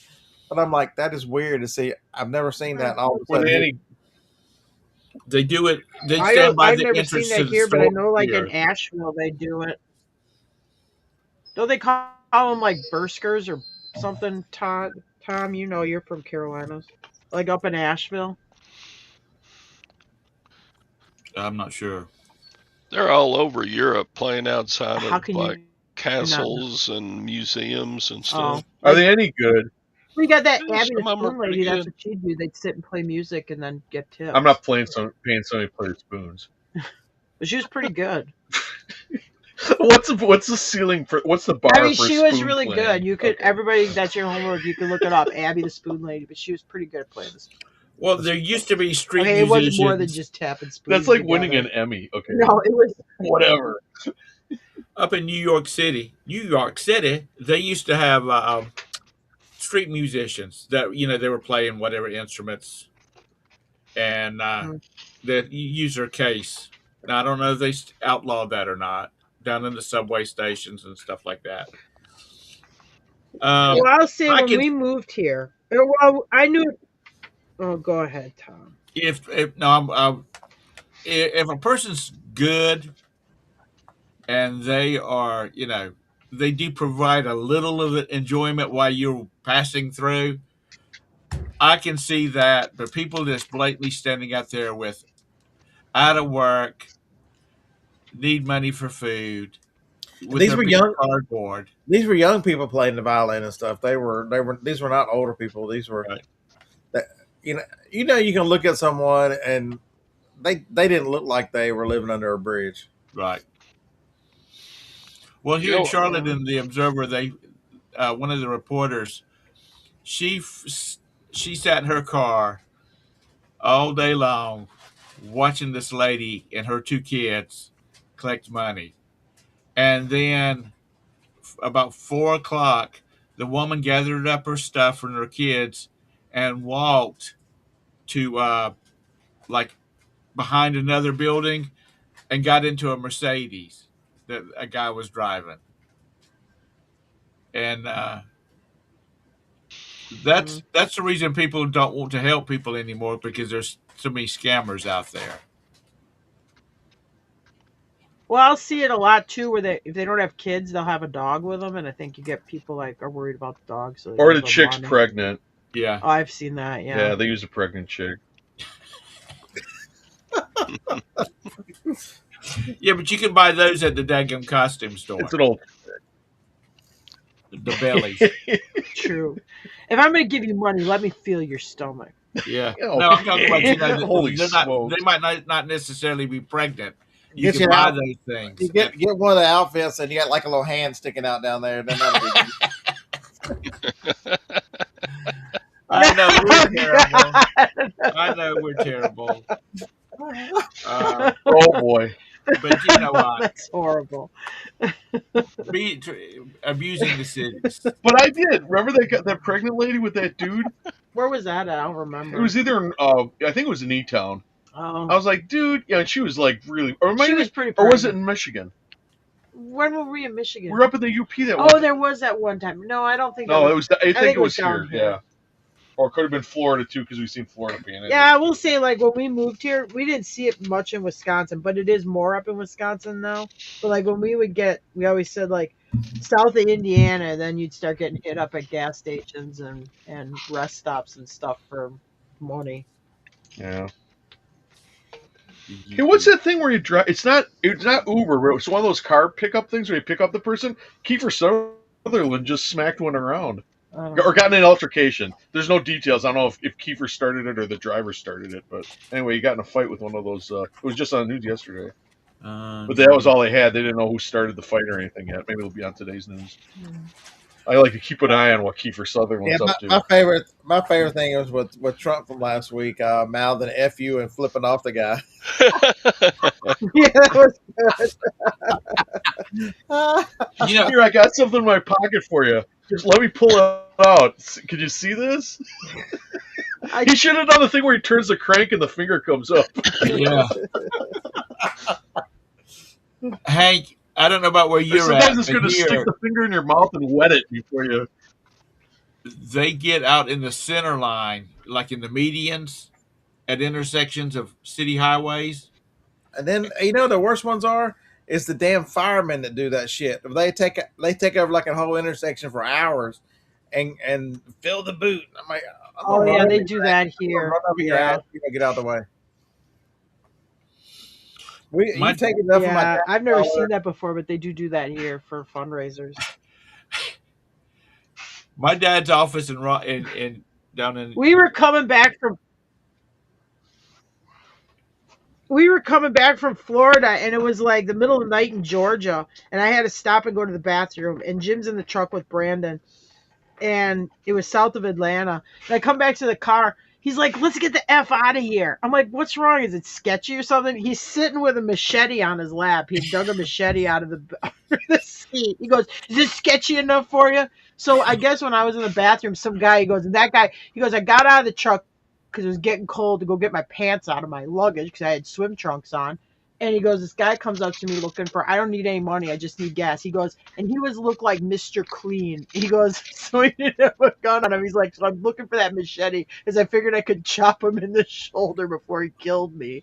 But I'm like, that is weird to see. I've never seen that. All of a sudden, they do it. They stand by I've the never entrance seen to that the here, store but I know, like here. in Asheville, they do it. Don't they call them like burskers or something? Tom, you know, you're from Carolinas, like up in Asheville. I'm not sure. They're all over Europe playing outside How of can like you castles and museums and stuff. Are they any good? We got that Yeah, Abby some the of 'em are Spoon pretty Lady. That's good. what she'd do. They'd sit and play music and then get tips. I'm not paying somebody to play spoons. But she was pretty good. What's the ceiling for? What's the bar? I mean, for she was spoon really playing? good. You could Okay. everybody. That's your homework. You can look it up. Abby the Spoon Lady. But she was pretty good at playing this. Well, there used to be street Okay, it musicians. wasn't more than just tapping spoons. That's like together. winning an Emmy. Okay. No, it was Whatever. Up in New York City, they used to have street musicians that they were playing whatever instruments, and that you use their case. Now I don't know if they outlawed that or not down in the subway stations and stuff like that. Well, I'll say when we moved here. Well, I knew. Oh, go ahead, Tom. If a person's good and they are, they do provide a little of enjoyment while you're passing through, I can see that. But people just blatantly standing out there with out of work, need money for food. These were young cardboard. These were young people playing the violin and stuff. These were not older people. These were right. You can look at someone and they didn't look like they were living under a bridge. Right. Well, here in Charlotte, in the Observer, one of the reporters, she sat in her car all day long watching this lady and her two kids collect money. And then about 4 o'clock, the woman gathered up her stuff and her kids and walked to like behind another building and got into a Mercedes that a guy was driving. And that's the reason people don't want to help people anymore, because there's so many scammers out there. Well, I'll see it a lot too, where if they don't have kids, they'll have a dog with them, and I think you get people like are worried about the dog, so they Or give the them chick's money. pregnant. Yeah. Oh, I've seen that. Yeah, Yeah. they use a pregnant chick. Yeah, but you can buy those at the daggum costume store. It's an old. The bellies. True. If I'm going to give you money, let me feel your stomach. Yeah. Oh, No, I'm talking about, holy they're smokes. they might not necessarily be pregnant. You Get can you buy out. those things. You get one of the outfits, and you got like a little hand sticking out down there. Then that'll be good. I know we're terrible. I know we're terrible. Oh boy. But you know what? That's horrible. Abusing the cities. But I did. Remember that pregnant lady with that dude? Where was that at? I don't remember. It was either in, I think it was in E-Town. Oh. I was like, dude, yeah, and she was like really, or, She was pretty or was it pregnant. in Michigan? When were we in Michigan? We were up at the UP that one. Oh, there was that one time. No, I don't think. No, that it was. I think it was down here. Yeah. Or it could have been Florida too, because we've seen Florida being in. Yeah, I will say, like, when we moved here, we didn't see it much in Wisconsin, but it is more up in Wisconsin now. But, like, when we always said, like, south of Indiana, then you'd start getting hit up at gas stations and rest stops and stuff for money. Yeah. Hey, what's that thing where you drive? It's not Uber, but it's one of those car pickup things where you pick up the person. Kiefer Sutherland just smacked one around. Or got in an altercation. There's no details. I don't know if Kiefer started it or the driver started it, but anyway, he got in a fight with one of those. It was just on the news yesterday. But that was all they had. They didn't know who started the fight or anything yet. Maybe it'll be on today's news. I like to keep an eye on what Kiefer Sutherland's up to. My favorite thing was with Trump from last week, mouthing "F you" and flipping off the guy. Yeah, that was good. You know, Here, I got something in my pocket for you. Just let me pull it out. Could you see this? He should have done the thing where he turns the crank and the finger comes up. yeah. Hank, I don't know about where you're Sometimes at, it's but going to stick here, the finger in your mouth and wet it before you. they get out in the center line, like in the medians at intersections of city highways. And then the worst ones is the damn firemen that do that shit. They take over like a whole intersection for hours and fill the boot. I'm like, Oh, yeah, they do that here. Run over your Yeah. ass, get out of the way. You My- take enough of my Yeah, I've never dollar. seen that before, but they do that here for fundraisers. My dad's office in down in We were coming back from Florida, and it was like the middle of the night in Georgia, and I had to stop and go to the bathroom, and Jim's in the truck with Brandon, and it was south of Atlanta. And I come back to the car. He's like, "Let's get the F out of here." I'm like, "What's wrong? Is it sketchy or something?" He's sitting with a machete on his lap. He dug a machete out of the seat. He goes, "Is this sketchy enough for you?" So I guess when I was in the bathroom, some guy, he goes, I got out of the truck because it was getting cold to go get my pants out of my luggage because I had swim trunks on. And he goes, this guy comes up to me looking for, I don't need any money, I just need gas. He goes, and he looked like Mr. Clean. He goes, so he didn't have a gun on him. He's like, so I'm looking for that machete because I figured I could chop him in the shoulder before he killed me.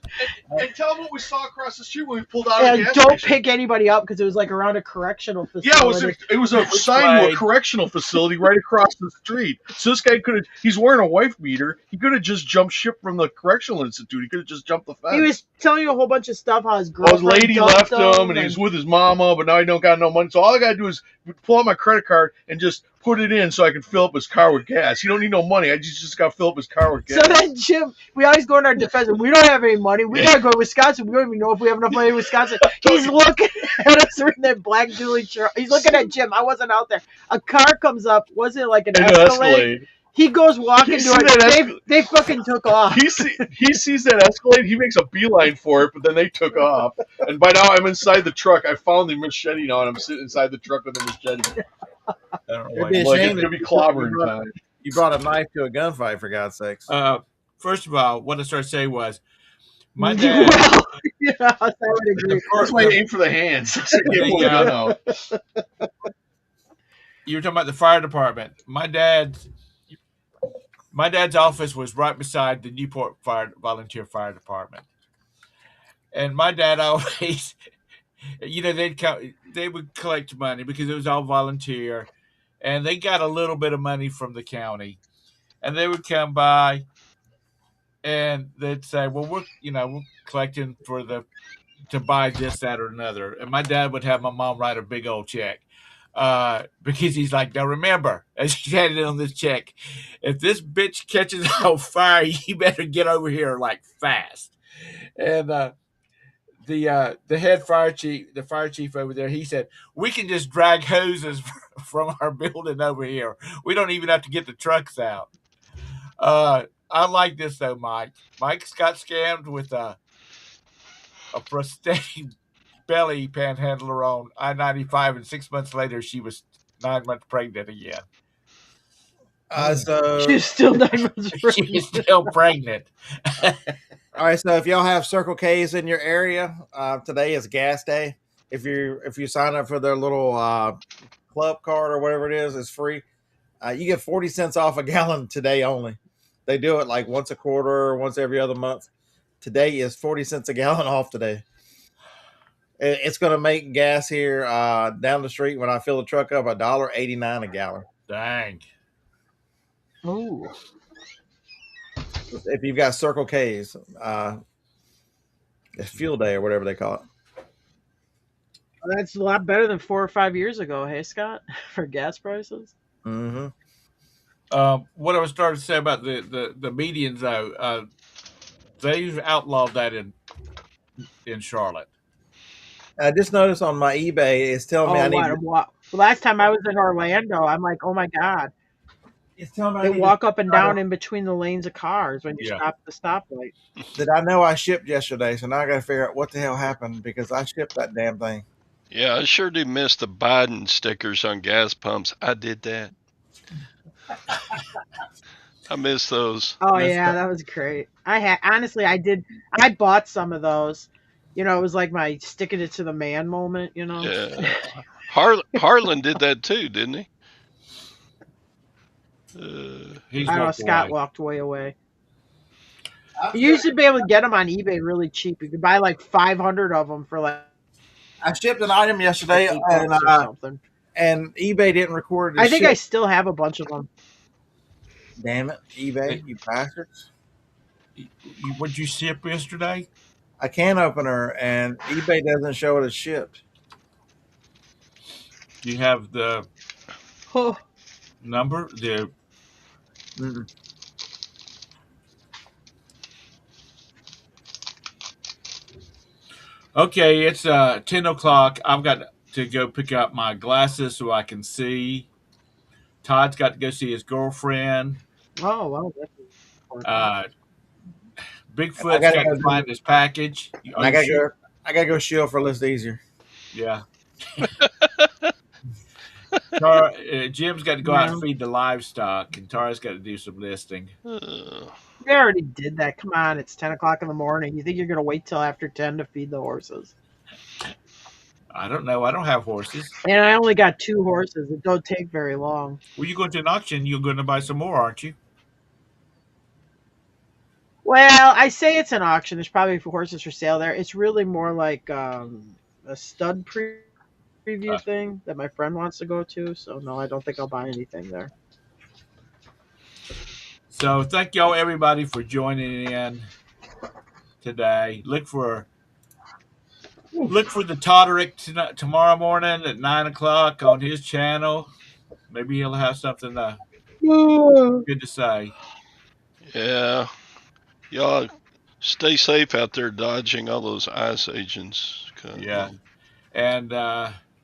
And tell them what we saw across the street when we pulled out of And the gas don't station. pick anybody up because it was like around a correctional facility. Yeah, it was a sign to a correctional facility right across the street. So this guy he's wearing a wife beater. He could have just jumped ship from the correctional institute. He could have just jumped the fence. He was telling you a whole bunch of stuff how his His girlfriend lady dumped left him, and he was with his mama, but now he don't got no money. So all I gotta do is pull out my credit card and just put it in so I can fill up his car with gas. He don't need no money. I just gotta fill up his car with gas. So then Jim, we always go in our defense. We don't have any money. We gotta go to Wisconsin. We don't even know if we have enough money in Wisconsin. He's looking at us in that black dually truck. He's looking at Jim. I wasn't out there. A car comes up. Was it like an Escalade? He goes walking You to see that it. They fucking took off. He sees that Escalade. He makes a beeline for it, but then they took off. And by now, I'm inside the truck. I found the machete now, and I'm sitting inside the truck with the machete. I don't know It'd why be you- a Like shame it's that gonna be clobbering you time. you brought a knife to a gunfight, for God's sakes. First of all, what I started to say was my dad. Well, yeah, I would agree. That's why you aim for the hands. So you get one gun out. You were talking about the fire department. My dad's office was right beside the Newport Volunteer Fire Department, and my dad always, they would collect money because it was all volunteer, and they got a little bit of money from the county, and they would come by, and they'd say, "Well, we're collecting to buy this, that, or another," and my dad would have my mom write a big old check. Because he's like, now remember, as he had it on this check, if this bitch catches on fire, you better get over here like fast. And the head fire chief, the fire chief over there, he said, we can just drag hoses from our building over here. We don't even have to get the trucks out. I like this though, Mike. Mike's got scammed with a prosthetic belly panhandler on I-95, and 6 months later, she was 9 months pregnant again. So She's still 9 months pregnant. She's still pregnant. all right, so if y'all have Circle K's in your area, today is gas day. If you sign up for their little club card or whatever it is, it's free. You get 40 cents off a gallon today only. They do it like once a quarter or once every other month. Today is 40 cents a gallon off today. It's going to make gas here down the street when I fill the truck up $1.89 a gallon. Dang. Ooh. If you've got Circle K's, it's fuel day or whatever they call it. Well, that's a lot better than 4 or 5 years ago, hey, Scott, for gas prices. Mm-hmm. What I was starting to say about the medians, though, they've outlawed that in Charlotte. I just noticed on my eBay, it's telling me I need. Well, last time I was in Orlando, I'm like, oh my god, It's telling me they walk up and down in between the lanes of cars when you stop at the stoplight. That I know I shipped yesterday, so now I got to figure out what the hell happened because I shipped that damn thing. Yeah, I sure do miss the Biden stickers on gas pumps. I did that. I miss those. Oh yeah, that was great. Honestly, I did. I bought some of those. You know, it was like my sticking it to the man moment. You know. Yeah. Harlan did that too, didn't he? He's I don't know. walked Scott away. walked way away. You used to be able to get them on eBay really cheap. You could buy like 500 of them for like I shipped an item yesterday, $8 or something. and eBay didn't record it. I think I still have a bunch of them. Damn it, eBay, you bastards! What'd you ship yesterday? A can opener, and eBay doesn't show it as shipped. You have the Oh, number? Mm-mm. Okay, it's 10 o'clock. I've got to go pick up my glasses so I can see. Todd's got to go see his girlfriend. oh well. That's important. Bigfoot's gotta got go to find his package. And I gotta go shield for List Easier. Yeah. Jim's got to go out and feed the livestock, and Tara's got to do some listing. We already did that. Come on, it's 10 o'clock in the morning. You think you're gonna wait till after 10 to feed the horses? I don't know. I don't have horses. And I only got 2 horses. It don't take very long. Well, you go to an auction, you're going to buy some more, aren't you? Well, I say it's an auction. There's probably horses for sale there. It's really more like a stud preview thing that my friend wants to go to. So no, I don't think I'll buy anything there. So thank y'all, everybody, for joining in today. Look for the Toderick tomorrow morning at 9 o'clock on his channel. Maybe he'll have something good to say. Yeah. Y'all stay safe out there dodging all those ice agents. Yeah. And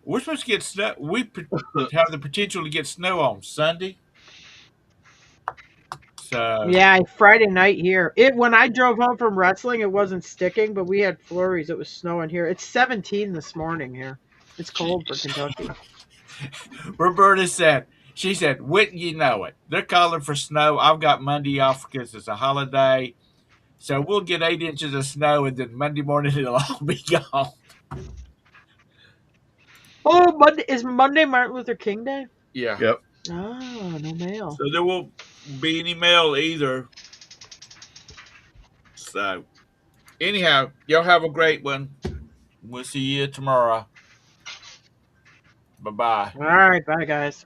we're supposed to get snow. We have the potential to get snow on Sunday. So Yeah, Friday night here. When I drove home from wrestling, it wasn't sticking, but we had flurries. It was snowing here. It's 17 this morning here. It's cold for Jeez. Kentucky. Roberta said, she said, wouldn't you know it? They're calling for snow. I've got Monday off because it's a holiday. So we'll get 8 inches of snow, and then Monday morning it'll all be gone. Oh, is Monday Martin Luther King Day? Yeah. Yep. Oh, no mail. So there won't be any mail either. So anyhow, y'all have a great one. We'll see you tomorrow. Bye-bye. All right, bye guys.